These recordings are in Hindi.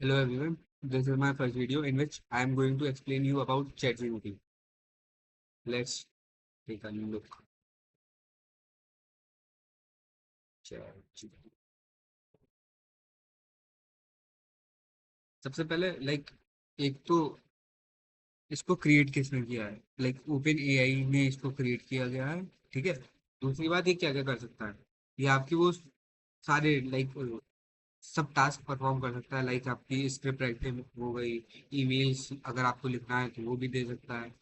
Hello everyone, this is my first video in which I am going to explain you about ChatGPT. Let's take a look. ChatGPT. सबसे पहले एक तो इसको क्रिएट किसने किया है? ओपन एआई ने इसको क्रिएट किया गया है। ठीक है। दूसरी बात, ये क्या क्या कर सकता है? ये आपकी वो सारे सब टास्क परफॉर्म कर सकता है। आपकी स्क्रिप्ट राइटिंग हो गई, ईमेल्स अगर आपको लिखना है तो वो भी दे सकता है।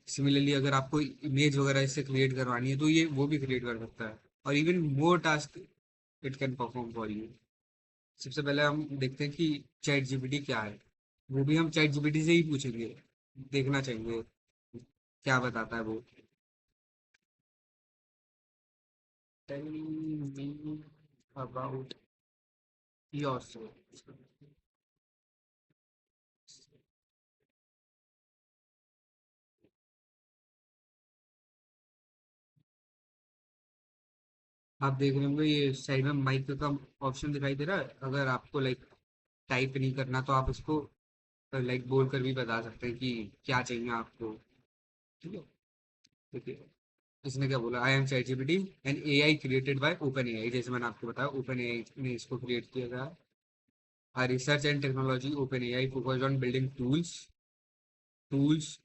सिमिलरली अगर आपको इमेज वगैरह इससे क्रिएट करवानी है तो ये वो भी क्रिएट कर सकता है। और even more task it can perform for you. सबसे पहले हम देखते हैं कि चैट जीपीटी क्या है। वो भी हम चैट जीपीटी से ही पूछेंगे, देखना चाहिए क्या बताता है वो। Tell me about yourself. आप देख रहे होंगे ये साइड में माइक का ऑप्शन दिखाई दे रहा है। अगर आपको टाइप नहीं करना तो आप इसको बोल कर भी बता सकते हैं कि क्या चाहिए आपको। ठीक है। देखिए, इसने क्या बोला, I am ChatGPT an AI created by OpenAI. जैसे मैंने आपको बताया, ओपन एआई ने इसको क्रिएट किया था। Research and technology open AI focused on building tools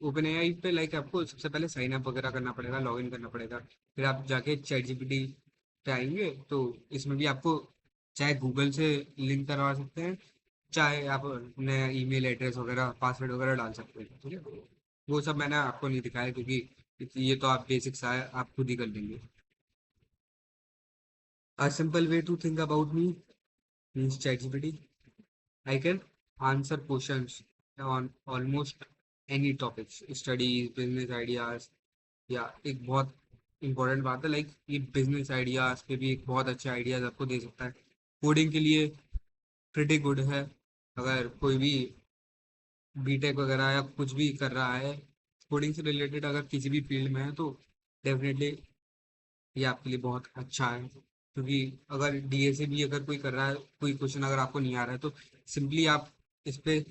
open AI पे। आपको सबसे पहले साइन अप वगैरह करना पड़ेगा, लॉग इन करना पड़ेगा। फिर आप जाके चैट जीपीटी पे आएंगे तो इसमें भी आपको चाहे गूगल से लिंक करवा सकते हैं, चाहे आप अपने ईमेल एड्रेस वगैरह पासवर्ड वगैरह डाल सकते हैं। ठीक है। वो सब मैंने आपको नहीं दिखाया क्योंकि ये तो आप बेसिक्स है, आप खुद ही कर लेंगे। A simple way to think about me means ChatGPT. I can answer questions on almost any topics, studies, business ideas। या एक बहुत इंपॉर्टेंट बात है, ये बिजनेस आइडियाज पे भी एक बहुत अच्छे आइडियाज आपको दे सकता है। कोडिंग के लिए प्रिटी गुड है। अगर कोई भी बीटेक वगैरह या कुछ भी कर रहा है कोडिंग से रिलेटेड, अगर किसी भी फील्ड में है तो डेफिनेटली ये आपके लिए बहुत अच्छा है। क्योंकि अगर डीए से भी अगर कोई कर रहा है, कोई क्वेश्चन अगर आपको नहीं आ रहा है तो सिंपली आप इस पे,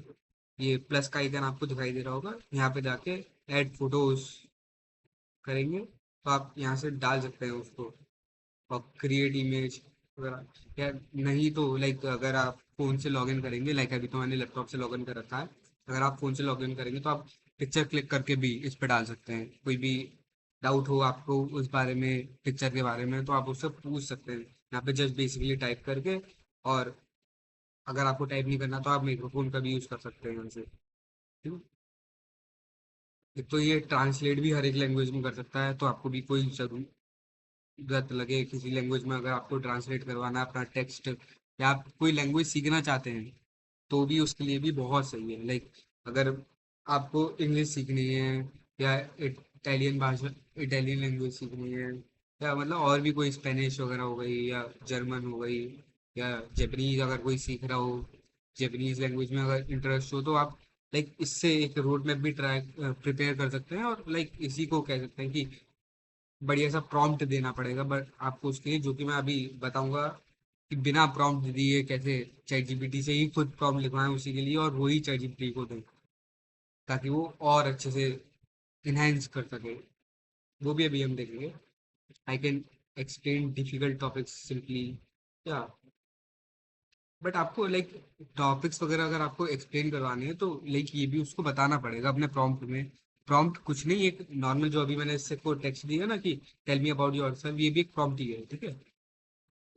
ये प्लस का आइकन आपको दिखाई दे रहा होगा, यहाँ पे जाके ऐड फोटोज करेंगे तो आप यहाँ से डाल सकते हैं उसको। और क्रिएट इमेज वगैरह, या नहीं तो अगर आप फ़ोन से लॉगिन करेंगे, अभी तो मैंने लैपटॉप से लॉगिन कर रखा है। अगर आप फ़ोन से लॉगिन करेंगे तो आप पिक्चर क्लिक करके भी इस पे डाल सकते हैं। कोई भी डाउट हो आपको उस बारे में, पिक्चर के बारे में, तो आप उससे पूछ सकते हैं यहाँ पे जस्ट बेसिकली टाइप करके। और अगर आपको टाइप नहीं करना तो आप माइक्रोफोन का भी यूज़ कर सकते हैं यहाँ से। ठीक है। एक तो ये ट्रांसलेट भी हर एक लैंग्वेज में कर सकता है, तो आपको भी कोई जरूरत लगे किसी लैंग्वेज में, अगर आपको ट्रांसलेट करवाना है अपना टेक्स्ट, या आप कोई लैंग्वेज सीखना चाहते हैं तो भी उसके लिए भी बहुत सही है। अगर आपको इंग्लिश सीखनी है, या इटालियन भाषा, इटालियन लैंग्वेज सीखनी है, या और भी कोई स्पेनिश वगैरह हो गई, या जर्मन हो गई, या जापानीज अगर कोई सीख रहा हो, जापानीज लैंग्वेज में अगर इंटरेस्ट हो, तो आप इससे एक रोड मैप भी ट्राई प्रिपेयर कर सकते हैं। और इसी को कह सकते हैं कि बढ़िया सा प्रॉम्प्ट देना पड़ेगा, बट आपको उसके लिए, जो कि मैं अभी बताऊंगा कि बिना प्रॉम्प्ट दिए कैसे चैट जीपीटी से ही खुद प्रॉम्प्ट लिखवाएं उसी के लिए, और वही चैट जीपीटी को दें ताकि वो और अच्छे से इनहेंस कर सके। वो भी अभी हम देखेंगे। I can explain difficult topics simply, या बट आपको टॉपिक्स वगैरह अगर आपको एक्सप्लेन करवाने हैं तो ये भी उसको बताना पड़ेगा अपने प्रॉम्प्ट में। प्रॉम्प्ट कुछ नहीं, एक नॉर्मल जो अभी मैंने इससे को टेक्स्ट दिया ना कि टेल मी अबाउट योरसेल्फ, ये भी एक प्रॉम्प्ट ही है। ठीक है।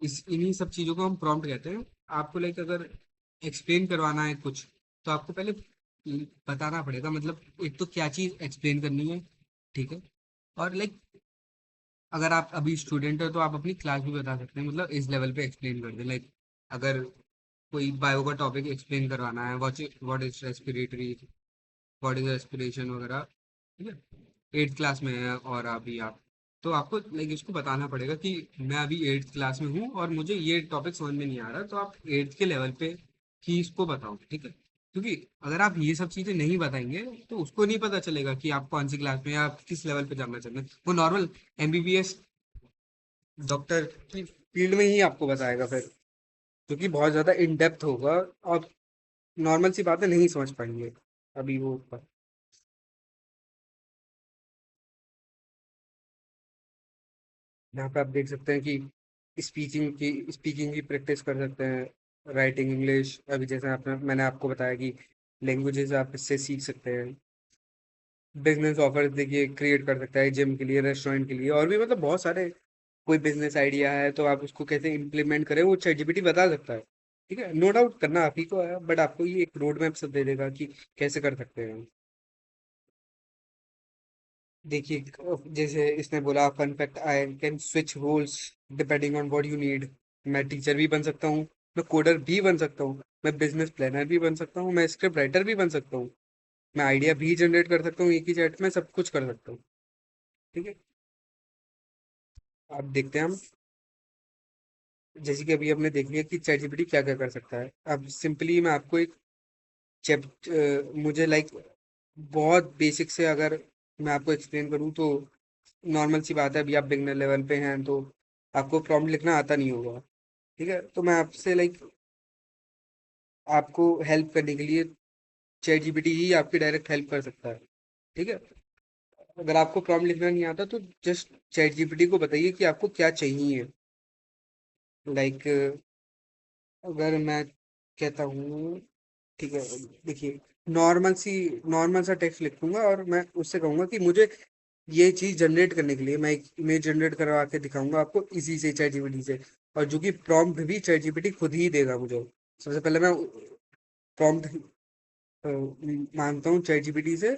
इस इन्हीं सब चीज़ों को हम प्रॉम्प्ट कहते हैं। आपको अगर एक्सप्लेन करवाना है कुछ, तो आपको पहले बताना पड़ेगा, मतलब एक तो क्या चीज़ एक्सप्लेन करनी है। ठीक है। और अगर आप अभी स्टूडेंट हो तो आप अपनी क्लास भी बता सकते हैं, मतलब इस लेवल पे एक्सप्लेन कर दें। अगर कोई बायो का टॉपिक एक्सप्लेन करवाना है, what is respiratory, what is respiration वगैरह। ठीक है। एट्थ क्लास में है और अभी आप, तो आपको इसको बताना पड़ेगा कि मैं अभी एट्थ क्लास में हूँ और मुझे ये टॉपिक समझ में नहीं आ रहा, तो आप एट्थ के लेवल पे ही इसको बताओ। ठीक है। क्योंकि अगर आप ये सब चीज़ें नहीं बताएंगे तो उसको नहीं पता चलेगा कि आप कौन सी क्लास में या आप किस लेवल पे जानना चाहते हैं। वो नॉर्मल एमबीबीएस डॉक्टर की फील्ड में ही आपको बताएगा फिर। जो कि बहुत ज़्यादा इन डेप्थ होगा और नॉर्मल सी बातें नहीं समझ पाएंगे अभी वो पर। यहाँ पे आप देख सकते हैं कि स्पीकिंग की प्रैक्टिस कर सकते हैं, राइटिंग इंग्लिश, अभी जैसे आपने मैंने आपको बताया कि लैंग्वेजेस आप इससे सीख सकते हैं। बिजनेस ऑफर देखिए क्रिएट कर सकता है जिम के लिए, रेस्टोरेंट के लिए, और भी मतलब बहुत सारे। कोई बिजनेस आइडिया है तो आप उसको कैसे इम्प्लीमेंट करें वो ChatGPT बता सकता है। ठीक है, नो डाउट करना आप ही को है, बट आपको ये एक रोड मैप सब दे देगा कि कैसे कर सकते हैं। देखिए जैसे इसने बोला fun fact, I can switch roles depending on what you need. मैं टीचर भी बन सकता हूँ, मैं कोडर भी बन सकता हूँ, मैं बिजनेस प्लानर भी बन सकता हूँ, मैं स्क्रिप्ट राइटर भी बन सकता हूँ, मैं आइडिया भी जनरेट कर सकता हूँ, एक ही चैट में सब कुछ कर सकता हूँ। ठीक है, अब देखते हैं हम। जैसे कि अभी हमने देख लिया कि चैट जीपीटी क्या क्या कर सकता है। अब सिंपली मैं आपको एक चैप मुझे लाइक बहुत बेसिक से अगर मैं आपको एक्सप्लेन करूँ तो नॉर्मल सी बात है, अभी आप बिगनर लेवल पे हैं तो आपको प्रॉम्प्ट लिखना आता नहीं होगा। ठीक है, तो मैं आपसे लाइक आपको हेल्प करने के लिए चैट जीपीटी ही आपकी डायरेक्ट हेल्प कर सकता है। ठीक है, अगर आपको प्रॉम्प्ट लिखना नहीं आता तो जस्ट चैट जीपीटी को बताइए कि आपको क्या चाहिए। लाइक अगर मैं कहता हूँ, ठीक है, देखिए नॉर्मल सा टेक्स्ट लिख दूंगा और मैं उससे कहूंगा कि मुझे ये चीज जनरेट करने के लिए मैं एक इमेज जनरेट करवा के दिखाऊंगा आपको इसी से, चैट जीपीटी से। और जो कि प्रॉम्प्ट भी चैट जीपीटी खुद ही देगा मुझे। सबसे पहले मैं प्रॉम्प्ट मांगता हूँ चैट जीपीटी से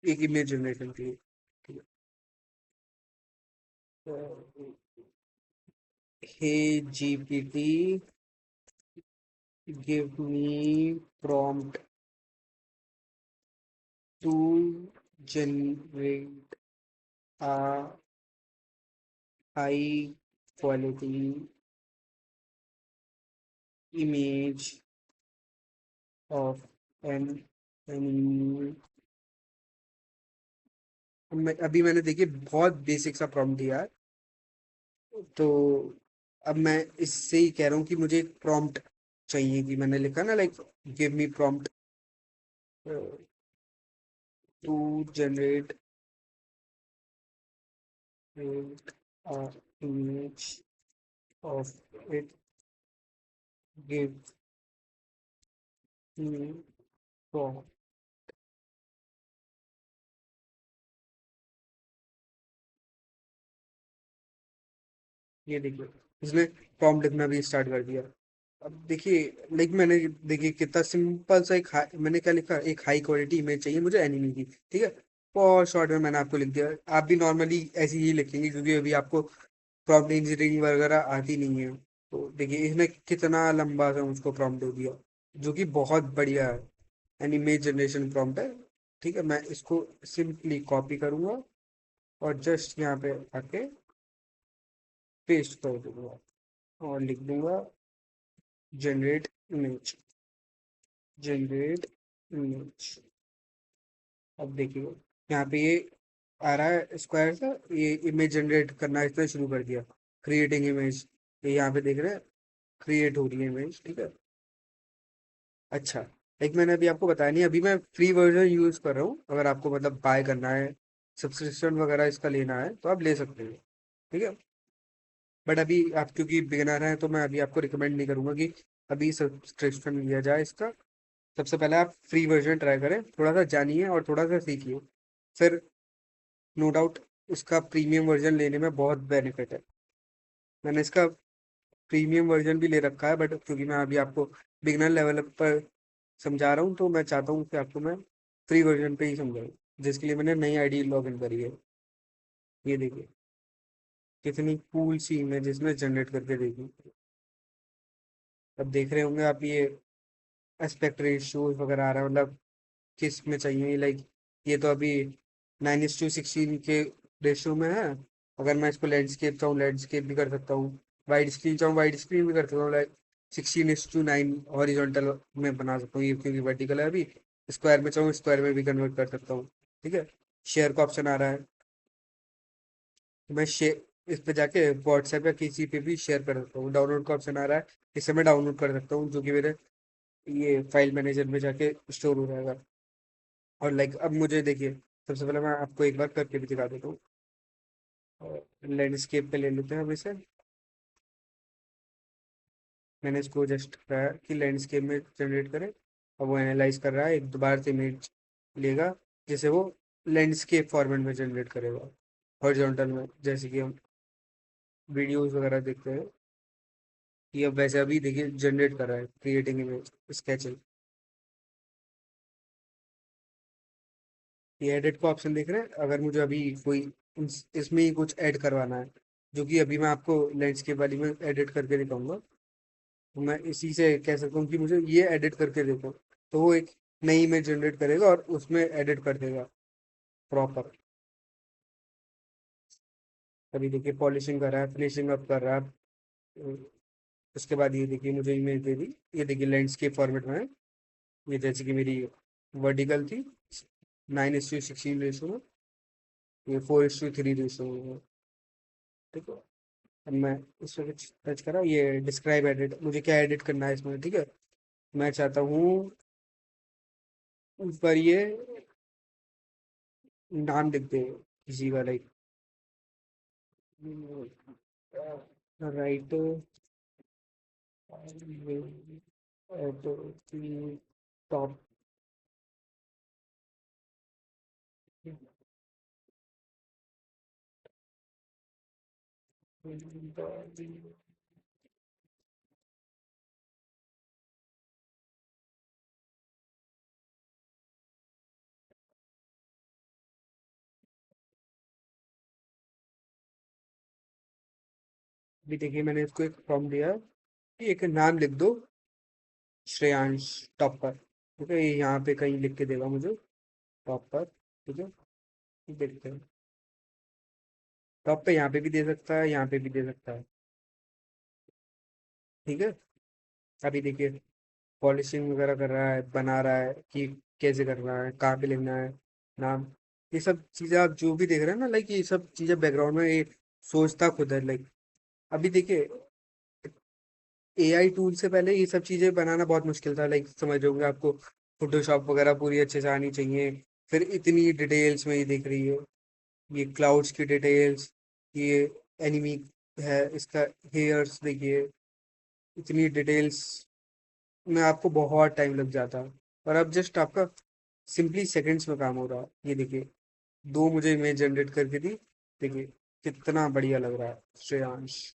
एक इमेज जनरेशन के लिए। ठीक है, hey GPT give me prompt to generate a high quality image of an animal। अभी मैंने देखिए बहुत बेसिक सा प्रॉम्प्ट दिया है, तो अब मैं इससे ही कह रहा हूँ कि मुझे एक प्रॉम्प्ट चाहिए, कि मैंने लिखा ना like give me prompt to generate image of it, give me prompt. ये देखिए इसने प्रॉम्प्ट लिखना भी स्टार्ट कर दिया। अब देखिए लाइक मैंने देखिए कितना सिंपल सा एक मैंने क्या लिखा, एक हाई क्वालिटी इमेज चाहिए मुझे एनिमी की। ठीक है, बहुत शॉर्ट में मैंने आपको लिख दिया। आप भी नॉर्मली ऐसे ही लिखेंगे क्योंकि अभी आपको प्रॉम्प्ट इंजीनियरिंग वगैरह आती नहीं है। तो देखिए इसने कितना लंबा सा मुझको प्रॉम्प्ट दे दिया, जो कि बहुत बढ़िया है। एन इमेज जनरेशन प्रॉम्प्ट है। ठीक है, मैं इसको सिंपली कॉपी करूंगा और जस्ट यहाँ पे आके पेस्ट कर दूंगा और लिख दूंगा जनरेट इमेज, जनरेट इमेज। अब देखिए यहाँ पे ये आ रहा है स्क्वायर सा, ये इमेज जनरेट करना इसने शुरू कर दिया, क्रिएटिंग इमेज। ये यहाँ पे देख रहे हैं क्रिएट हो रही है इमेज। ठीक है, अच्छा, एक मैंने अभी आपको बताया नहीं, अभी मैं फ्री वर्जन यूज कर रहा हूँ, अगर आपको मतलब बाय करना है, सब्सक्रिप्शन वगैरह इसका लेना है तो आप ले सकते हैं। ठीक है, बट अभी आप क्योंकि बिगिनर हैं तो मैं अभी आपको रिकमेंड नहीं करूंगा कि अभी सब्सक्रिप्शन लिया जाए इसका। सबसे पहले आप फ्री वर्जन ट्राई करें, थोड़ा सा जानिए और थोड़ा सा सीखिए, फिर नो डाउट इसका प्रीमियम वर्जन लेने में बहुत बेनिफिट है। मैंने इसका प्रीमियम वर्जन भी ले रखा है, बट क्योंकि मैं अभी आपको बिगनर लेवल पर समझा रहा हूँ तो मैं चाहता हूँ कि आपको मैं फ्री वर्जन पे ही समझाऊँ, जिसके लिए मैंने नई आईडी लॉग इन करी है। ये देखिए कितनी कूल सी इमेज इसमें जनरेट करके देखी। अब देख रहे होंगे आप ये एस्पेक्ट रेशियोज वगैरह आ रहा है, मतलब किस में चाहिए, लाइक ये तो अभी 9:16 के रेशियो में है। अगर मैं इसको लैंडस्केप चाहूँ लैंडस्केप भी कर सकता हूँ, वाइड स्क्रीन चाहूँ वाइड स्क्रीन भी कर सकता हूँ, लाइक 16:9 हॉरिजॉन्टल में बना सकता हूँ, ये क्योंकि वर्टिकल है अभी। स्क्वायर में चाहूँ स्क्वायर में भी कन्वर्ट कर सकता हूँ। ठीक है, शेयर का ऑप्शन आ रहा है, मैं इस पे जाके व्हाट्सएप या किसी पे भी शेयर कर सकता हूँ। डाउनलोड का ऑप्शन आ रहा है, इससे मैं डाउनलोड कर सकता हूँ, जो कि मेरे ये फाइल मैनेजर में जाके स्टोर हो जाएगा। और लाइक अब मुझे देखिए, सबसे पहले मैं आपको एक बार करके भी दिखा देता हूँ। लैंडस्केप पे ले लेते हैं हम इसे। मैंने इसको जस्ट कहा कि लैंडस्केप में जनरेट करें। अब वो एनालाइज कर रहा है, एक दोबारा से इमेज लेगा, जैसे वो लैंडस्केप फॉर्मेट में जनरेट करेगा, हॉरिजॉन्टल में, जैसे कि हम वीडियोस वगैरह देखते हैं। कि अब वैसे अभी देखिए जनरेट कर रहा है, क्रिएटिंग इमेज स्केचिंग। ये एडिट का ऑप्शन देख रहे हैं, अगर मुझे अभी कोई इसमें ही कुछ ऐड करवाना है, जो कि अभी मैं आपको लैंडस्केप वाली में एडिट करके दिखाऊंगा, तो मैं इसी से कह सकता हूँ कि मुझे ये एडिट करके देखो, तो वो एक नई इमेज जनरेट करेगा और उसमें एडिट कर देगा प्रॉपर। अभी देखिए पॉलिशिंग कर रहा है, फिनिशिंग अप कर रहा है। उसके बाद ये देखिए मुझे इमेज दे दी, ये देखिए लैंडस्केप फॉर्मेट में है। ये जैसे कि मेरी वर्टिकल थी, 9:16 रेशो में, ये 4:3 रेशो में है। ठीक है। अब मैं इस पर टच करा, ये डिस्क्राइब एडिट, मुझे क्या एडिट करना है इसमें, ठीक है। मैं चाहता हूँ ऊपर ये नाम लिख दे किसी का, like right at the top. अभी देखिए मैंने इसको एक प्रॉम्प्ट दिया कि एक नाम लिख दो, श्रेयांश टॉप पर। ठीक है, ये यहाँ पे कहीं लिख के देगा मुझे टॉप पर। ठीक है, देखते हैं। टॉप पे यहाँ पे भी दे सकता है, यहाँ पे भी दे सकता है। ठीक है। अभी देखिए पॉलिशिंग वगैरह कर रहा है, बना रहा है कि कैसे करना है, कहाँ पे लिखना है नाम। ये सब चीज़ें आप जो भी देख रहे हैं ना, लाइक ये सब चीज़ें बैकग्राउंड में ये सोचता खुद है, लाइक। अभी देखिए एआई टूल से पहले ये सब चीज़ें बनाना बहुत मुश्किल था, लाइक समझ रहे होंगे आपको, फोटोशॉप वगैरह पूरी अच्छे से आनी चाहिए। फिर इतनी डिटेल्स में ये दिख रही है, ये क्लाउड्स की डिटेल्स, ये एनिमी है, इसका हेयर्स देखिए, इतनी डिटेल्स में आपको बहुत टाइम लग जाता है। और अब जस्ट आपका सिंपली सेकंड्स में काम हो रहा है। ये देखिए दो मुझे इमेज जनरेट करके दी, देखिए कितना बढ़िया लग रहा है श्रेयांश।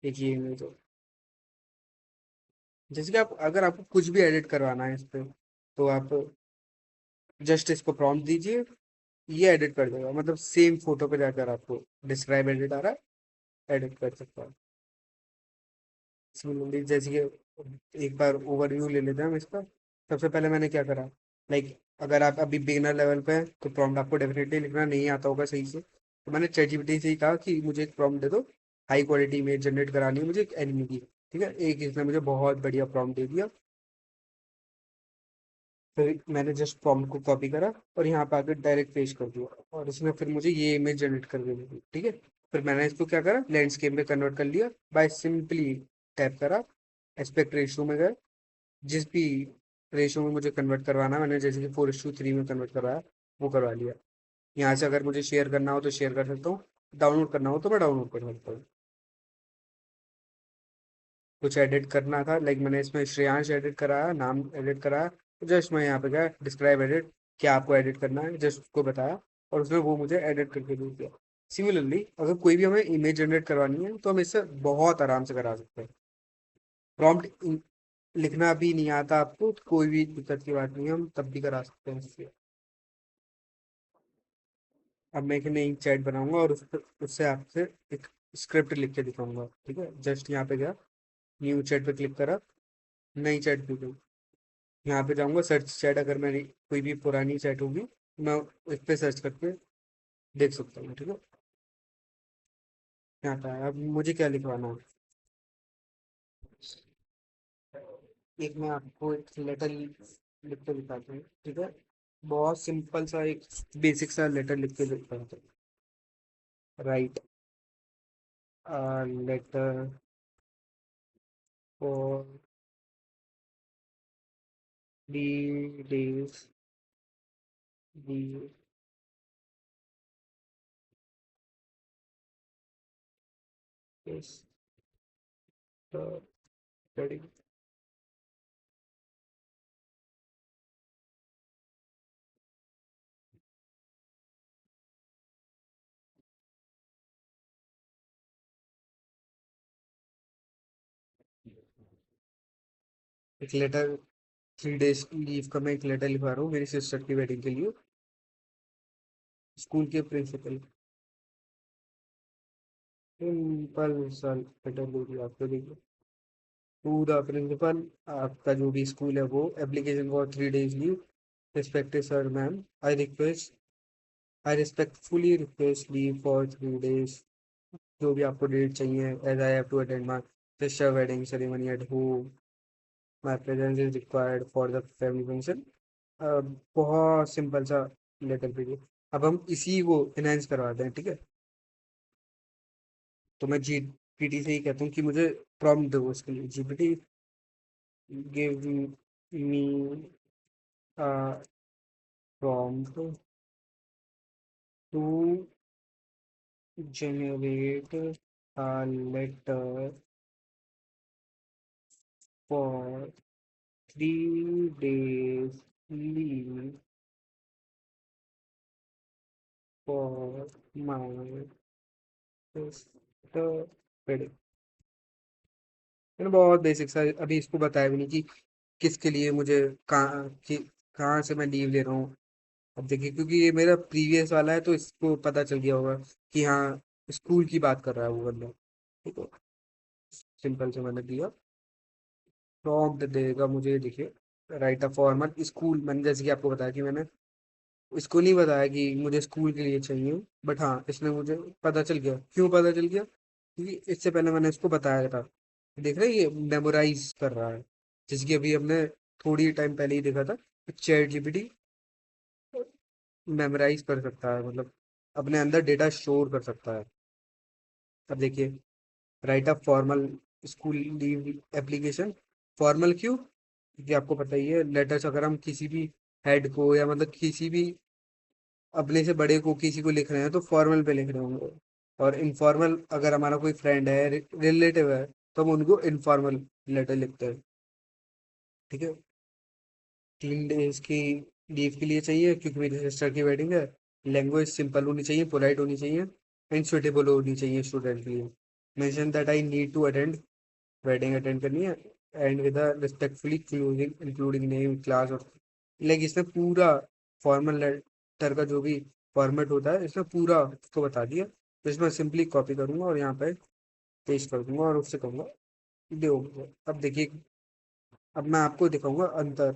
देखिए इमेज, जैसे कि आप अगर आपको कुछ भी एडिट करवाना है इस पे, तो आप जस्ट इसको प्रॉम्प्ट दीजिए, ये एडिट कर देगा, मतलब सेम फोटो पे जाकर आपको डिस्क्राइब एडिट आ रहा है, एडिट कर सकता है। सिमिलरली जैसे कि एक बार ओवरव्यू ले लेते हैं हम इसका। सबसे पहले मैंने क्या करा, लाइक अगर आप अभी बिगिनर लेवल पे हैं तो प्रॉम्प्ट आपको डेफिनेटली लिखना नहीं आता होगा सही से, तो मैंने चैटजीपीटी से ही कहा कि मुझे एक प्रॉम्प्ट दे दो, हाई क्वालिटी इमेज जनरेट करानी है मुझे एक एनिमी की। ठीक है, एक इसने मुझे बहुत बढ़िया प्रॉम्प्ट दे दिया। फिर मैंने जस्ट प्रॉम्प्ट को कॉपी करा और यहाँ पे आकर डायरेक्ट पेस्ट कर दिया, और इसने फिर मुझे ये इमेज जनरेट कर दी। ठीक है। फिर मैंने इसको क्या करा, लैंडस्केप में कन्वर्ट कर लिया बाय सिंपली टैप करा, एस्पेक्ट रेशियो में गए, जिस भी रेशियो में मुझे कन्वर्ट करवाना है, मैंने जैसे कि 4:3 में कन्वर्ट करवाया, वो करवा लिया। यहाँ से अगर मुझे शेयर करना हो तो शेयर कर सकता हूँ, डाउनलोड करना हो तो मैं डाउनलोड कर सकता हूँ। कुछ एडिट करना था, लाइक मैंने इसमें श्रेयांश एडिट कराया, नाम एडिट कराया, तो जस्ट मैं यहाँ पे गया डिस्क्राइब एडिट, क्या आपको एडिट करना है, जस्ट उसको बताया, और उसने वो मुझे एडिट करके दे दिया। सिमिलरली अगर कोई भी हमें इमेज जनरेट करवानी है तो हम इससे बहुत आराम से करा सकते हैं। प्रॉम्प्ट लिखना भी नहीं आता आपको तो कोई भी दिक्कत की बात नहीं है, हम तब भी करा सकते हैं इससे। अब मैं एक नई चैट बनाऊंगा और उससे आपसे एक स्क्रिप्ट लिख के दिखाऊंगा। ठीक है, जस्ट यहाँ पे गया, न्यू चैट पे क्लिक करा, नई चैट भी गई, यहाँ पे जाऊंगा सर्च चैट, अगर मेरी कोई भी पुरानी चैट होगी मैं इस पे सर्च करके देख सकता हूँ। ठीक है, यहाँ पे आया। अब मुझे क्या लिखवाना है, एक मैं आपको एक लेटर लिख के दिखाता हूँ। ठीक है, बहुत सिंपल सा एक बेसिक सा लेटर लिख के दिखाता हूँ। Write letter for 3 days the is the wedding. एक लेटर 3 days लीव का मैं एक लेटर लिखवा रहा हूँ मेरी सिस्टर की वेडिंग के लिए स्कूल के प्रिंसिपल। सिंपल सा लेटर लिख दिया आपको, देखिए। टू द प्रिंसिपल, आपका जो भी स्कूल है वो application for 3 days leave respected sir ma'am, I respectfully request leave for 3 days, जो भी आपको डेट चाहिए, as I have to attend my sister wedding ceremony at home, my presence is required for the family function. बहुत सिंपल सा लेटर पे। अब हम इसी को इनहेंस करवाते हैं, ठीक है। तो मैं जीपीटी से ही कहता हूँ कि मुझे प्रॉम्प्ट दो उसके लिए। GPT give me prompt to generate a letter for 3 days leave for my sister wedding। मैंने बहुत बेसिक सा अभी इसको बताया भी नहीं कि किसके लिए मुझे कहाँ से मैं लीव ले रहा हूँ। अब देखिए, क्योंकि ये मेरा प्रीवियस वाला है तो इसको पता चल गया होगा कि हाँ, स्कूल की बात कर रहा है वो बंदा। ठीक है, सिंपल से मैंने दिया। प्रॉम्प्ट देगा मुझे, देखिए। राइट अ फॉर्मल स्कूल, मैंने जैसे कि आपको बताया कि मैंने इसको नहीं बताया कि मुझे स्कूल के लिए चाहिए। बट हाँ, इसने मुझे पता चल गया। क्यों पता चल गया? क्योंकि इससे पहले मैंने इसको बताया था। देख रहे हैं, ये मेमोराइज कर रहा है, जिसकी अभी हमने थोड़ी टाइम पहले ही देखा था। चैट जीपीटी मेमोराइज कर सकता है, मतलब अपने अंदर डेटा स्टोर कर सकता है। अब देखिए, right up formal school leave application. Formal क्यों? क्योंकि आपको पता ही है, लेटर्स अगर हम किसी भी हेड को या मतलब किसी भी अपने से बड़े को किसी को लिख रहे हैं तो फॉर्मल पे लिख रहे होंगे। और इनफॉर्मल अगर हमारा कोई फ्रेंड है, रिलेटिव है, तो हम उनको इनफॉर्मल लेटर लिखते हैं। ठीक है। 3 days की लीव के लिए चाहिए क्योंकि मेरी सिस्टर की वेडिंग है। लैंग्वेज सिंपल होनी चाहिए, पोलाइट होनी चाहिए, एंड सुटेबल होनी चाहिए स्टूडेंट के लिए। Mention that I need to attend, wedding attend करनी है, and with respectfully closing including name class और लाइक इसमें पूरा फॉर्मल लेटर का जो भी फॉर्मेट होता है इसमें पूरा उसको बता दिया। तो इसमें सिंपली कॉपी करूंगा और यहाँ पे पेस्ट कर दूंगा और उससे कहूंगा दो। अब देखिए, अब मैं आपको दिखाऊंगा अंतर।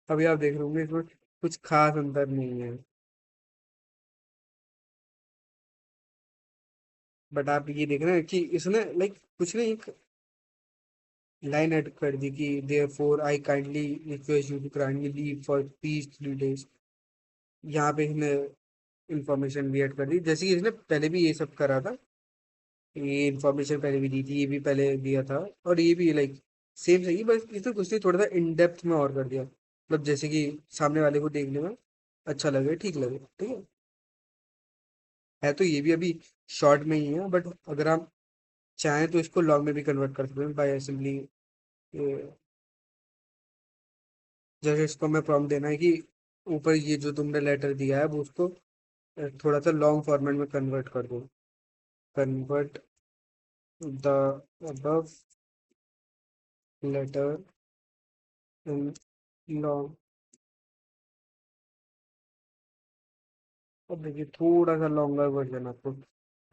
अभी आप देख रहे होंगे इसमें कुछ खास अंतर नहीं है। बट आप ये देख रहे हैं कि इसने लाइक कुछ नहीं, एक लाइन ऐड कर दी कि therefore I kindly request you to kindly leave for please 3 days। यहाँ पे इसने इंफॉर्मेशन भी ऐड कर दी, जैसे कि इसने पहले भी ये सब करा था। ये इंफॉर्मेशन पहले भी दी थी, ये भी पहले दिया था। और ये भी लाइक सेम सही, बस इसने कुछ नहीं, थोड़ा सा इन डेप्थ में और कर दिया, मतलब जैसे कि सामने वाले को देखने में अच्छा लगे, ठीक लगे। ठीक है तो ये भी अभी शॉर्ट में ही है, बट अगर आप चाहें तो इसको लॉन्ग में भी कन्वर्ट कर सकते हैं बाय सिंपली। जैसे इसको मैं प्रॉम्प्ट देना है कि ऊपर ये जो तुमने लेटर दिया है वो उसको थोड़ा सा लॉन्ग फॉर्मेट में कन्वर्ट कर दो। Convert the above letter in long. अब देखिए, थोड़ा सा लॉन्गर वर्जन आपको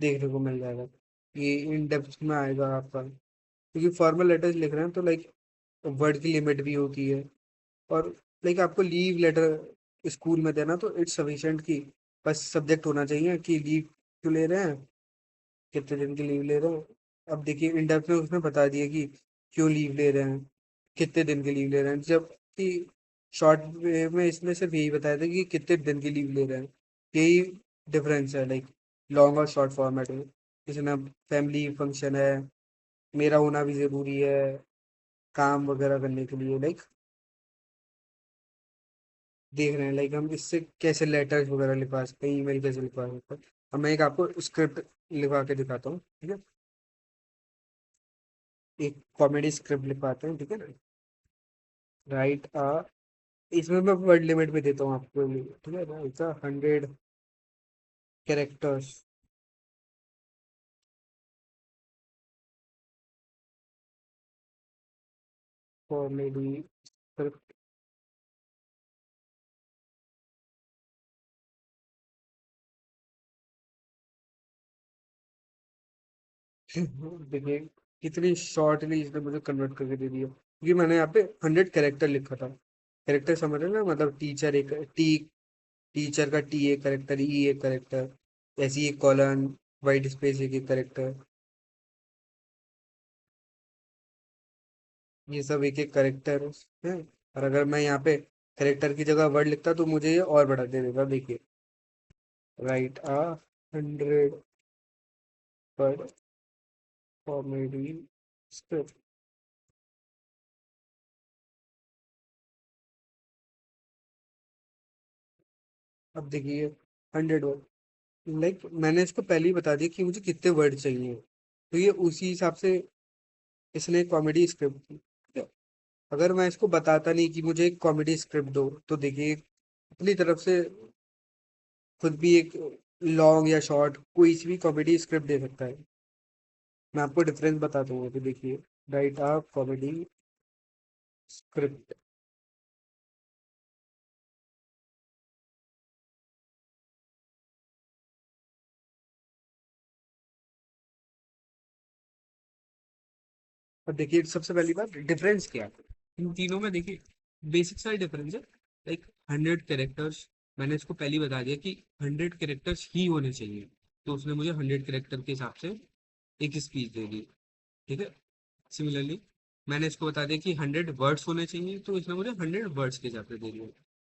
देखने को मिल जाएगा। ये इन डेप्थ में आएगा आपका, क्योंकि फॉर्मल लेटर्स लिख रहे हैं तो लाइक वर्ड की लिमिट भी होती है। और लाइक आपको लीव लेटर स्कूल में देना तो इट्स सफिशिएंट कि बस सब्जेक्ट होना चाहिए कि लीव क्यों ले रहे हैं, कितने दिन की लीव ले रहे हैं। अब देखिए, इन डेप्थ में उसने बता दिया कि क्यों लीव ले रहे हैं, कितने दिन की लीव ले रहे हैं, जबकि शॉर्ट वे में इसने सिर्फ यही बताया था कि कितने दिन की लीव ले रहे हैं। यही डिफरेंस है लाइक लॉन्ग और शॉर्ट फॉर्मेट में। इसमें फैमिली फंक्शन है, मेरा होना भी जरूरी है काम वगैरह करने के लिए, लाइक देख रहे हैं लाइक हम इससे कैसे लेटर्स वगैरह लिखवा सकते हैं, ईमेल कैसे लिखवा सकते हैं। अब मैं एक आपको स्क्रिप्ट लिखवा के दिखाता हूँ, ठीक है। एक कॉमेडी स्क्रिप्ट लिखवाते हैं, ठीक है ना। राइट इसमें मैं वर्ड लिमिट भी देता हूँ आपको, ठीक है ना। It's 100 characters. Comedy script. देखिए कितनी शॉर्टली इसने मुझे कन्वर्ट करके दे दिया, क्योंकि मैंने यहाँ पे 100 कैरेक्टर लिखा था। कैरेक्टर समझ रहे हैं ना, मतलब टीचर एक टी, टीचर का टी एक करेक्टर, ई एक करेक्टर, ऐसी एक कॉलन, वाइट स्पेस एक एक करेक्टर, ये सब एक एक करेक्टर है। और अगर मैं यहाँ पे करेक्टर की जगह वर्ड लिखता तो मुझे ये और बड़ा दे देता, देखिए। Right 100 word comedy script. अब देखिए 100 वर्ड, लाइक मैंने इसको पहले ही बता दिया कि मुझे कितने वर्ड चाहिए, तो ये उसी हिसाब से इसने कॉमेडी स्क्रिप्ट की। अगर मैं इसको बताता नहीं कि मुझे एक कॉमेडी स्क्रिप्ट दो, तो देखिए अपनी तरफ से खुद भी एक लॉन्ग या शॉर्ट कोई सी भी कॉमेडी स्क्रिप्ट दे सकता है। मैं आपको डिफरेंस बता दूंगा, तो देखिए राइट कॉमेडी स्क्रिप्ट। अब देखिए सबसे पहली बात, डिफरेंस क्या है इन तीनों में, देखिए बेसिक सा डिफरेंस है। लाइक 100 कैरेक्टर्स, मैंने इसको पहले ही बता दिया कि 100 कैरेक्टर्स ही होने चाहिए, तो उसने मुझे 100 कैरेक्टर के हिसाब से एक स्पीच दे दी, ठीक है। सिमिलरली मैंने इसको बता दिया कि 100 वर्ड्स होने चाहिए, तो इसने मुझे 100 वर्ड्स के हिसाब से दे दिया।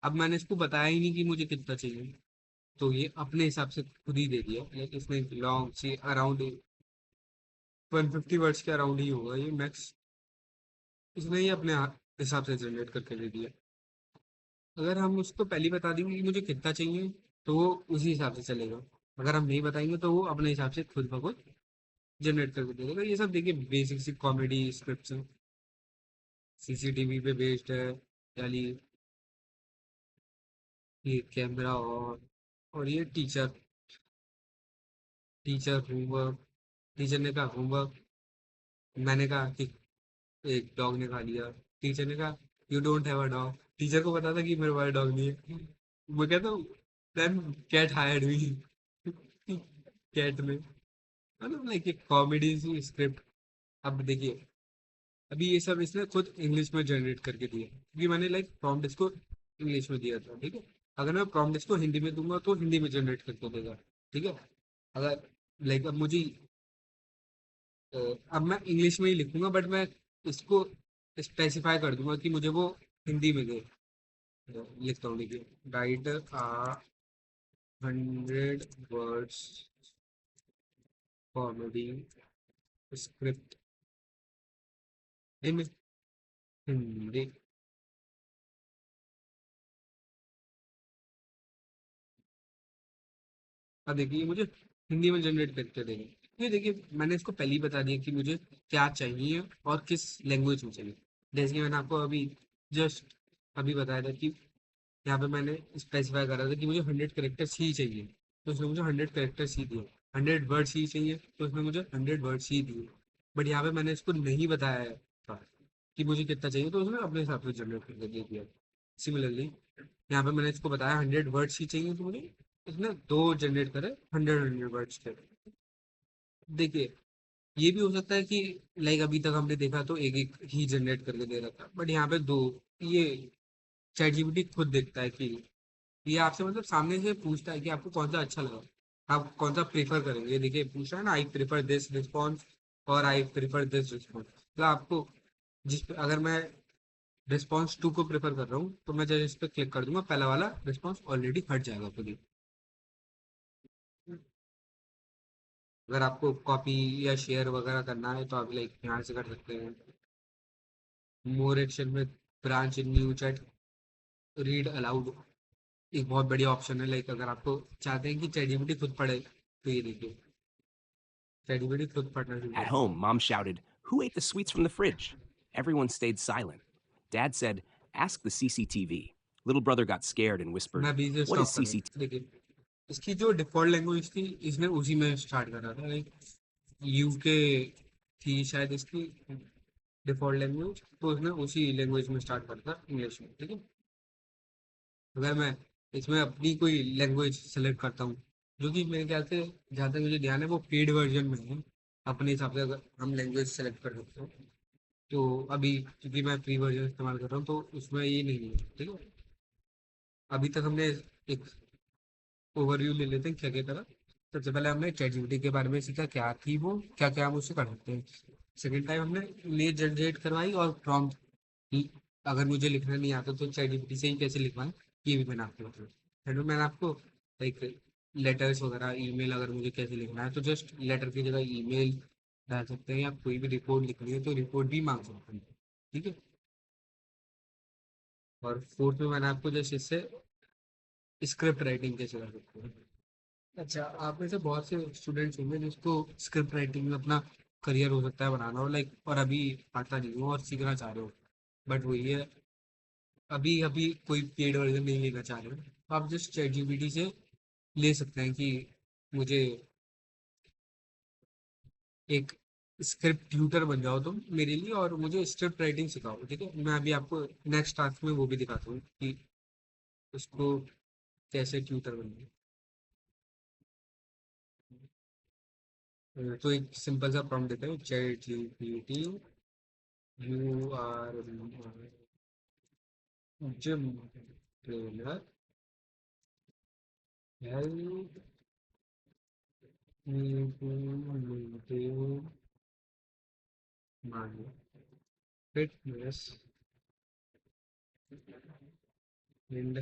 अब मैंने इसको बताया ही नहीं कि मुझे कितना चाहिए, तो ये अपने हिसाब से खुद ही दे दिया। लाइक इसने लॉन्ग से अराउंड 150 वर्ड्स के अराउंड ही होगा ये मैक्स, इसने ही अपने हिसाब से जनरेट करके दे दिया। अगर हम उसको पहले ही बता देंगे कि मुझे कितना चाहिए, तो वो उसी हिसाब से चलेगा। अगर हम नहीं बताएंगे तो वो अपने हिसाब से खुद ब खुद जनरेट करके दे देगा। ये सब देखिए बेसिक सी कॉमेडी स्क्रिप्ट है, सीसीटीवी पे बेस्ड है, यानी ये कैमरा और ये टीचर, टीचर होमवर्क, टीचर ने कहा होमवर्क, मैंने कहा कि एक डॉग ने खा लिया, टीचर ने कहा you don't have a dog, teacher को पता था कि मेरे पास डॉग नहीं है। मैं कहता हूँ then cat hired me, cat ने, मतलब लाइक एक कॉमेडी स्क्रिप्ट। अब देखिए अभी ये सब इसने खुद इंग्लिश में जनरेट करके दिया, क्योंकि मैंने लाइक प्रॉम्प्ट इसको इंग्लिश में दिया था, ठीक है। अगर मैं प्रॉम्प्ट इसको हिंदी में दूंगा तो हिंदी में जनरेट करके देगा, ठीक है। अगर लाइक अब मुझे अब मैं इंग्लिश में ही लिखूंगा, बट मैं इसको स्पेसिफाई कर दूंगा कि मुझे वो हिंदी में दे। लिखता हूँ, देखिए right 100 words comedy script in Hindi. अब देखिए ये मुझे हिंदी में जनरेट करके देंगे। ये देखिए मैंने इसको पहले ही बता दिया कि मुझे क्या चाहिए और किस लैंग्वेज में चाहिए। जैसे कि मैंने आपको अभी जस्ट अभी बताया था कि यहाँ पे मैंने स्पेसिफाई करा था कि मुझे 100 कैरेक्टर्स ही चाहिए, तो उसने मुझे 100 कैरेक्टर्स ही दिए। 100 वर्ड्स ही चाहिए, तो उसने मुझे 100 वर्ड्स ही दिए। बट यहाँ पे मैंने इसको नहीं बताया था कि मुझे कितना चाहिए, तो उसने अपने हिसाब से जनरेट करके दे दिया। सिमिलरली यहाँ पे मैंने इसको बताया 100 वर्ड्स ही चाहिए, तो मुझे इसने दो जनरेट करे 100 वर्ड्स के। देखिए ये भी हो सकता है कि लाइक अभी तक हमने देखा तो एक एक ही जनरेट करके दे रहा था, बट यहाँ पे दो, ये चैट जीपीटी खुद देखता है कि ये आपसे मतलब सामने से पूछता है कि आपको कौन सा अच्छा लगा, आप कौन सा प्रेफर करेंगे। ये देखिए पूछ रहा है ना, आई प्रेफर दिस रिस्पॉन्स और आई प्रेफर दिस रिस्पॉन्स, मतलब आपको जिस पे अगर मैं रिस्पॉन्स टू को प्रेफर कर रहा हूँ तो मैं जैसे इस पे क्लिक कर दूंगा, पहला वाला रिस्पॉन्स ऑलरेडी हट जाएगा खुद ही। अगर आपको कॉपी या शेयर वगैरह करना है तो आप लाइक यहाँ से कर सकते हैं। मोर एक्शन में ब्रांच इन न्यू चैट, रीड अलाउड एक बहुत बढ़िया ऑप्शन है। लाइक अगर आपको चाहते हैं कि चैट खुद पढ़े तो ये देखिए, चैट खुद पढ़ना शुरू At कर देगा। home, Mom shouted, "Who ate the sweets from the fridge?" Everyone stayed silent. Dad said, "Ask the CCTV." Little brother got scared and मैं whispered, अभी से "What is स्टॉप कर रहा CCTV?" हूँ। देखिए, इसकी जो डिफॉल्ट लैंग्वेज थी इसने उसी में स्टार्ट करा था। लाइक यूके थी शायद इसकी डिफॉल्ट लैंग्वेज, तो उसने उसी लैंग्वेज में स्टार्ट करा था, इंग्लिश में। ठीक है, अगर मैं इसमें अपनी कोई लैंग्वेज सेलेक्ट करता हूँ, जो कि मेरे ख्याल से जहाँ तक मुझे ध्यान है वो पेड वर्जन में है, अपने हिसाब से अगर हम लैंग्वेज सेलेक्ट कर सकते हैं। तो अभी क्योंकि मैं फ्री वर्जन इस्तेमाल कर रहा हूँ तो उसमें ये नहीं है। ठीक है, अभी तक हमने एक ओवरव्यू ले लेते हैं क्या क्या करा। सबसे पहले हमने चैट जीपीटी के बारे में सीखा, क्या थी वो, क्या क्या हम उससे कर सकते हैं। सेकेंड टाइम हमने इमेज जनरेट करवाई और प्रॉम्प्ट, अगर मुझे लिखना नहीं आता तो चैट जीपीटी से ही कैसे लिखवाएं ये भी मैंने आपको बताया। थर्ड में मैंने आपको लाइक लेटर्स वगैरह, ईमेल अगर मुझे कैसे लिखना है तो जस्ट लेटर की जगह ईमेल डाल सकते हैं, या कोई भी रिपोर्ट लिखनी है तो रिपोर्ट भी मांग सकते हैं। ठीक है, और फोर्थ में मैंने आपको जैसे इससे स्क्रिप्ट राइटिंग कैसे कर सकते हैं। अच्छा, आप में से बहुत से स्टूडेंट्स होंगे जिसको स्क्रिप्ट राइटिंग में अपना करियर हो सकता है बनाना हो, लाइक और अभी आता नहीं हो और सीखना चाह रहे हो, बट वही है, अभी अभी कोई पेड वर्जन नहीं लेना चाह रहे हो, तो आप जस्ट चैट जीपीटी से ले सकते हैं कि मुझे एक स्क्रिप्ट ट्यूटर बन जाओ तुम मेरे लिए और मुझे स्क्रिप्ट राइटिंग सिखाओ। ठीक है, मैं अभी आपको नेक्स्ट टास्क में वो भी दिखाता हूँ कि उसको कैसे ट्यूटर बनना है। तो एक सिंपल सा प्रॉम्प्ट देता है, ChatGPT you are gym trainer, help me to maintain my fitness and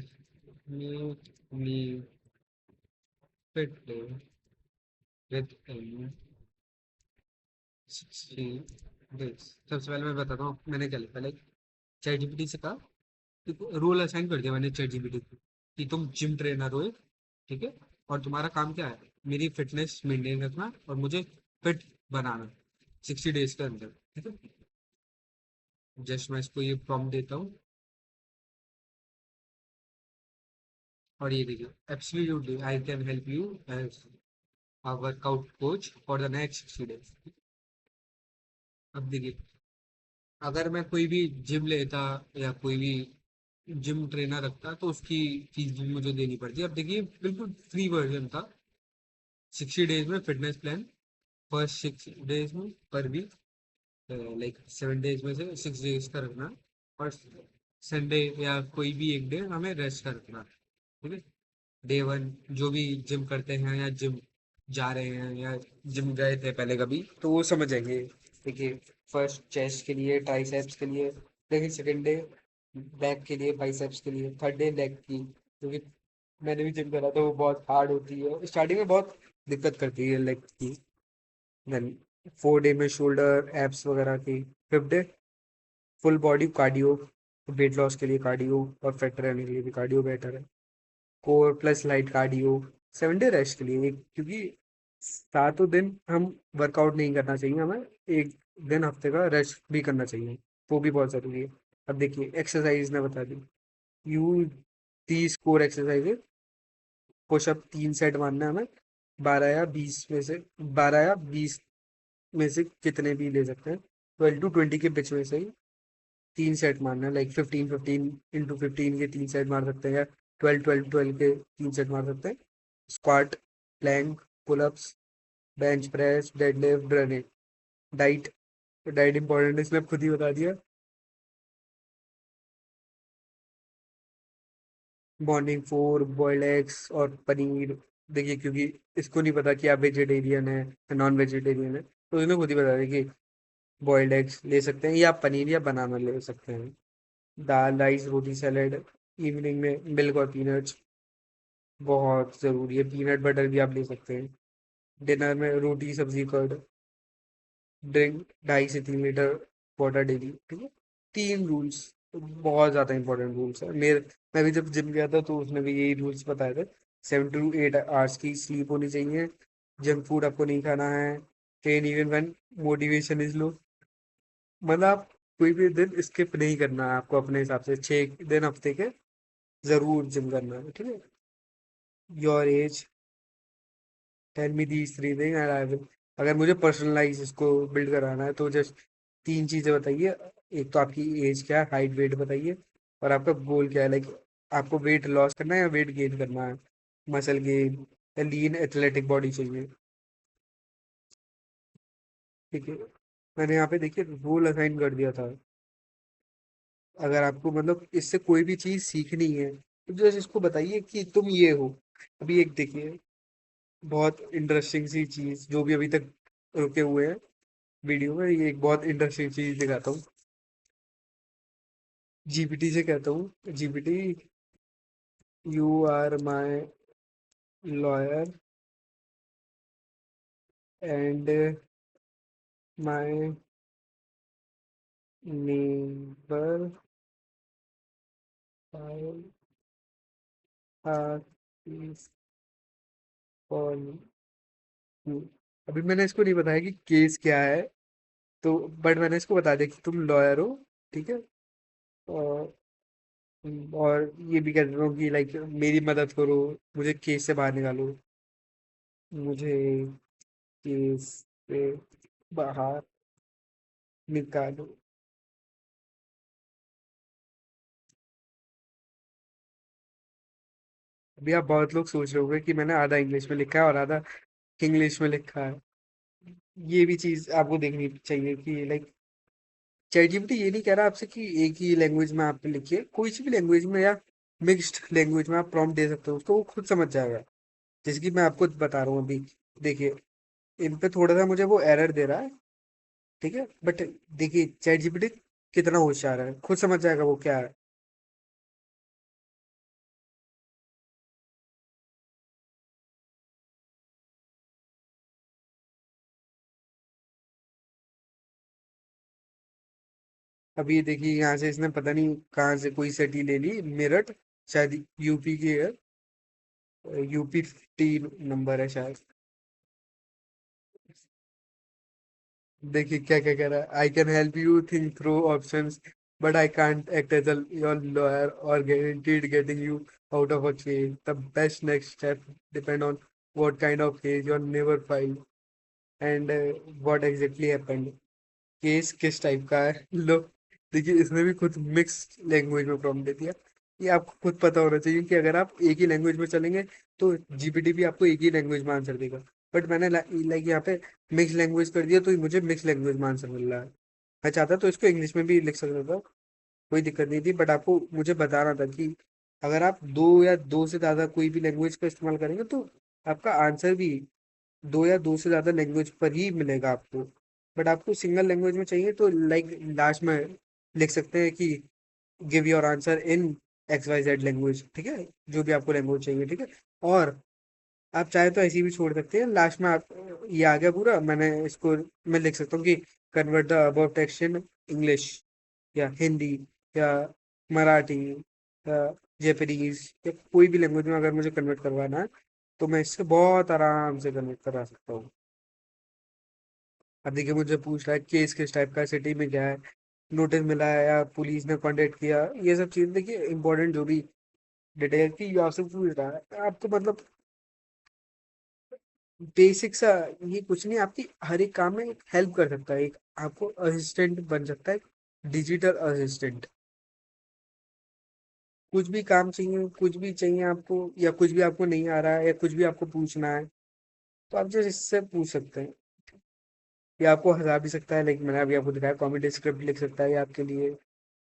make me fit within 60 days. सबसे पहले मैं बताता हूँ मैंने क्या लिखा। लाइक चैट जीपीटी से कहा, रोल असाइन कर दिया मैंने चैट जीपीटी को कि तुम जिम ट्रेनर हो एक, ठीक है, और तुम्हारा काम क्या है, मेरी फिटनेस मेंटेन रखना और मुझे फिट बनाना 60 डेज के अंदर। ठीक है, जस्ट मैं इसको ये प्रॉम्प्ट देता हूँ और ये देखिए, absolutely I can help you as a workout coach for the next 60 days. अब देखिए, अगर मैं कोई भी जिम लेता या कोई भी जिम ट्रेनर रखता तो उसकी फीस भी मुझे देनी पड़ती। अब देखिए, बिल्कुल फ्री वर्जन था, 60 डेज में फिटनेस प्लान, फर्स्ट 6 डेज में पर वीक, लाइक 7 डेज में से 6 डेज का रखना, और संडे या कोई भी एक डे हमें रेस्ट का रखना। ठीक है, डे वन जो भी जिम करते हैं या जिम जा रहे हैं या जिम गए थे पहले कभी तो वो समझ जाएंगे। देखिए, फर्स्ट चेस्ट के लिए, ट्राइसेप्स के लिए, देखिए सेकेंड डे बैक के लिए, बाइसेप्स के लिए, थर्ड डे लेग की, क्योंकि मैंने भी जिम करा तो वो बहुत हार्ड होती है, स्टार्टिंग में बहुत दिक्कत करती है लेग की। देन 4 डे में शोल्डर एब्स वगैरह की। Fifth day full body cardio, weight loss के लिए कार्डियो और फिट रहने के लिए भी कार्डियो बेटर है। Core plus light cardio. 7 day rest के लिए क्योंकि 7 दिन हम वर्कआउट नहीं करना चाहिए, हमें एक दिन हफ्ते का रेस्ट भी करना चाहिए, वो भी बहुत ज़रूरी है। अब देखिए, एक्सरसाइज ने बता दी, you 30 core exercise, pushup 3 set मारना है हमें, 12 या 20 में से, 12 या 20 में से कितने भी ले सकते हैं, 12 to 20 के बीच में से ही 3 सेट मारना है। लाइक 15 15 into 15 के 3 सेट मार सकते हैं, या 12 12 12 के 3 सेट मार सकते हैं। Squat, plank, pullups, bench press, deadlift, running. Diet, diet important है, इसमें खुद ही बता दिया। मॉर्निंग 4 बॉइल्ड एग्स और पनीर। देखिए, क्योंकि इसको नहीं पता कि आप वेजिटेरियन है या नॉन वेजिटेरियन है, तो इसने खुद ही बता दिया कि बॉइल्ड एग्स ले सकते हैं, या पनीर या बनाना ले सकते हैं। दाल, राइस, रोटी, सैलेड। इवनिंग में मिल्क और पीनट्स बहुत ज़रूरी है, पीनट बटर भी आप ले सकते हैं। डिनर में रोटी, सब्जी, कर्ड। ड्रिंक 2.5 से 3 लीटर वाटर डेली, ठीक है। 3 रूल्स बहुत ज़्यादा इंपॉर्टेंट रूल्स है। मैं भी जब जिम गया था तो उसने भी यही रूल्स बताए थे। 7 to 8 आवर्स की स्लीप होनी चाहिए। जंक फूड आपको नहीं खाना है। Train even when motivation is low. मतलब आप कोई भी दिन स्किप नहीं करना है आपको, अपने हिसाब से 6 दिन हफ्ते के जरूर जिम करना है, ठीक है। Your age, tell me these 3 thing and I will. अगर मुझे पर्सनलाइज इसको बिल्ड कराना है तो जस्ट 3 चीजें बताइए। एक तो आपकी एज क्या है, हाइट वेट बताइए, और आपका गोल क्या है, लाइक आपको वेट लॉस करना है या वेट गेन करना है, मसल गेन या लीन एथलेटिक बॉडी चाहिए, ठीक है। मैंने यहाँ पे देखिए रोल असाइन कर दिया था। अगर आपको मतलब इससे कोई भी चीज सीखनी है तो जस्ट इसको बताइए कि तुम ये हो। अभी एक देखिए बहुत इंटरेस्टिंग सी चीज, जो भी अभी तक रुके हुए हैं वीडियो में, ये एक बहुत इंटरेस्टिंग चीज दिखाता हूँ। जीपीटी से कहता हूँ, GPT you are my lawyer and my neighbour are for you. अभी मैंने इसको नहीं बताया कि केस क्या है, तो बट मैंने इसको बता दिया कि तुम लॉयर हो, ठीक है। और और ये भी कह देता हूँ कि लाइक मेरी मदद करो, मुझे केस से बाहर निकालो, मुझे केस से बाहर निकालो। अभी आप बहुत लोग सोच रहे होंगे कि मैंने आधा इंग्लिश में लिखा है और आधा इंग्लिश में लिखा है। ये भी चीज आपको देखनी चाहिए कि लाइक चैट जीपीटी ये नहीं कह रहा आपसे कि एक ही लैंग्वेज में आप लिखिए, कोई सी भी लैंग्वेज में या मिक्स्ड लैंग्वेज में आप प्रॉम्प्ट दे सकते हो उसको, वो खुद समझ जाएगा। जैसे कि मैं आपको बता रहा हूँ अभी, देखिए इन पे थोड़ा सा मुझे वो एरर दे रहा है, ठीक है, बट देखिए चैट जीपीटी कितना होशियार है, खुद समझ जाएगा वो क्या है। अभी ये देखिए यहाँ से इसने पता नहीं कहाँ से कोई सिटी ले ली, मेरठ, शायद यूपी की है। यूपी 15 नंबर है शायद। देखिए क्या क्या कह रहा है, I can help you think through options but I can't act as your lawyer और guaranteed getting you out of a case. The best next step depend on what kind of case your neighbor filed and what exactly happened. Case किस टाइप का है, लो। देखिए इसने भी खुद मिक्स लैंग्वेज में प्रॉम्प्ट दे दिया। ये आपको खुद पता होना चाहिए कि अगर आप एक ही लैंग्वेज में चलेंगे तो जीपीटी भी आपको एक ही लैंग्वेज में आंसर देगा। बट मैंने लाइक यहाँ पे मिक्स लैंग्वेज कर दिया तो मुझे मिक्स लैंग्वेज में आंसर मिल रहा है। मैं चाहता तो इसको इंग्लिश में भी लिख सकता था, कोई दिक्कत नहीं थी, बट आपको मुझे बताना था कि अगर आप दो या दो से ज्यादा कोई भी लैंग्वेज का इस्तेमाल करेंगे तो आपका आंसर भी दो या दो से ज्यादा लैंग्वेज पर ही मिलेगा आपको। बट आपको सिंगल लैंग्वेज में चाहिए तो लाइक लास्ट में लिख सकते हैं कि give your answer in XYZ language, ठीक है, जो भी आपको लैंग्वेज चाहिए, ठीक है। और आप चाहे तो ऐसे भी छोड़ सकते हैं, लास्ट में आप ये आ गया पूरा, मैंने इसको मैं लिख सकता हूँ कि convert the above text in English या हिंदी या मराठी या जापानीज या कोई भी लैंग्वेज में अगर मुझे कन्वर्ट करवाना है तो मैं इससे बहुत आराम से कन्वर्ट करा सकता हूँ। अब देखिए मुझे पूछ रहा है केस किस टाइप का, सिटी में क्या है, नोटिस मिला है या पुलिस ने कांटेक्ट किया, ये सब चीज़ देखिए इंपॉर्टेंट जो भी डिटेल की ये आपसे पूछ रहा है आपको, मतलब बेसिक सा। ये कुछ नहीं, आपकी हर एक काम में हेल्प कर सकता है, एक आपको असिस्टेंट बन सकता है, डिजिटल असिस्टेंट। कुछ भी काम चाहिए, कुछ भी चाहिए आपको, या कुछ भी आपको नहीं आ रहा है या कुछ भी आपको पूछना है तो आप जस्ट इससे पूछ सकते हैं। ये आपको हंसा भी सकता है, लाइक मैंने अभी आपको दिखाया, कॉमेडी स्क्रिप्ट लिख सकता है ये आपके लिए,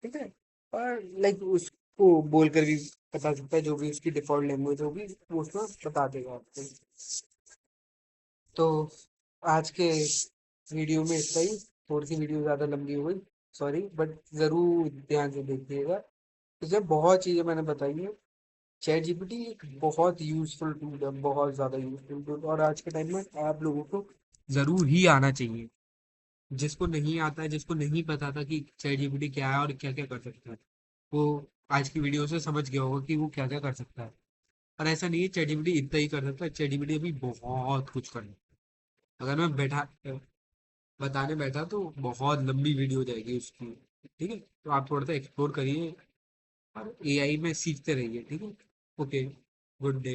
ठीक है। और लाइक उसको बोलकर भी बता सकता है, जो भी उसकी डिफॉल्ट लैंग्वेज होगी वो उसमें बता देगा आपको। तो आज के वीडियो में इतना ही। थोड़ी सी वीडियो ज़्यादा लंबी हो गई, सॉरी, बट ज़रूर ध्यान से देखिएगा। इसमें बहुत चीज़ें मैंने बताई हैं। चैट जीपीटी एक बहुत यूजफुल टूल है, बहुत ज़्यादा यूजफुल टूल, और आज के टाइम में आप लोगों को ज़रूर ही आना चाहिए। जिसको नहीं आता है, जिसको नहीं पता था कि चैट जीपीटी क्या है और क्या क्या कर सकता है, वो आज की वीडियो से समझ गया होगा कि वो क्या क्या कर सकता है। और ऐसा नहीं है चैट जीपीटी इतना ही कर सकता है, चैट जीपीटी अभी बहुत कुछ कर सकता है। अगर मैं बताने बैठा तो बहुत लंबी वीडियो हो जाएगी उसकी। ठीक है, तो आप थोड़ा सा एक्सप्लोर करिए और एआई में सीखते रहिए। ठीक है, ओके, गुड डे।